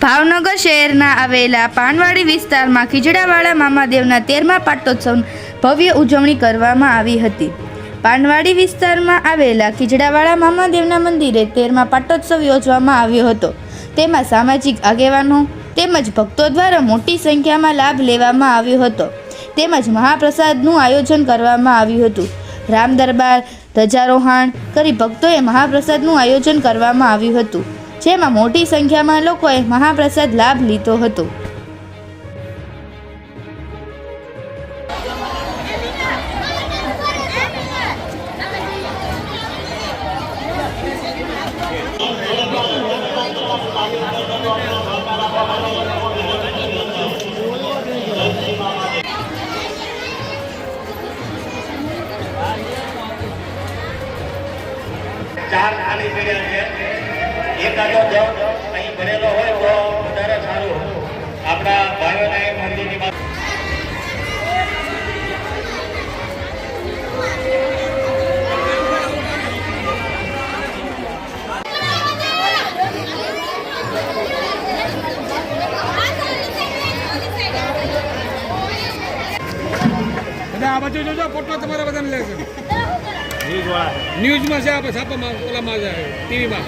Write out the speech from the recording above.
ભાવનગર શહેરના આવેલા પાનવાડી વિસ્તારમાં ખીજડાવાળા મામાદેવના 13મા પાટોત્સવની ભવ્ય ઉજવણી કરવામાં આવી હતી। પાનવાડી વિસ્તારમાં આવેલા ખીજડાવાળા મામાદેવના મંદિરે 13મા પાટોત્સવ યોજવામાં આવ્યો હતો। તેમાં સામાજિક આગેવાનો તેમજ ભક્તો દ્વારા મોટી સંખ્યામાં લાભ લેવામાં આવ્યો હતો। તેમજ મહાપ્રસાદનું આયોજન કરવામાં આવ્યું હતું। રામ દરબાર ધ્વજારોહણ કરી ભક્તોએ મહાપ્રસાદનું આયોજન કરવામાં આવ્યું હતું, જેમાં મોટી સંખ્યામાં લોકોએ મહાપ્રસાદ લાભ લીધો હતો। ચાર ખાલી પડ્યા છે, એકાદો જગ અહીં ભરેલો હોય તો વધારે સારું। આપણા ભાઈઓના મંદિરની આ બાજુ જોજો, ફોટો તમારા બધાને લેશે। ન્યૂઝમાં છે, આપણે છાપામાં ઓલામાં છે, ટીવીમાં।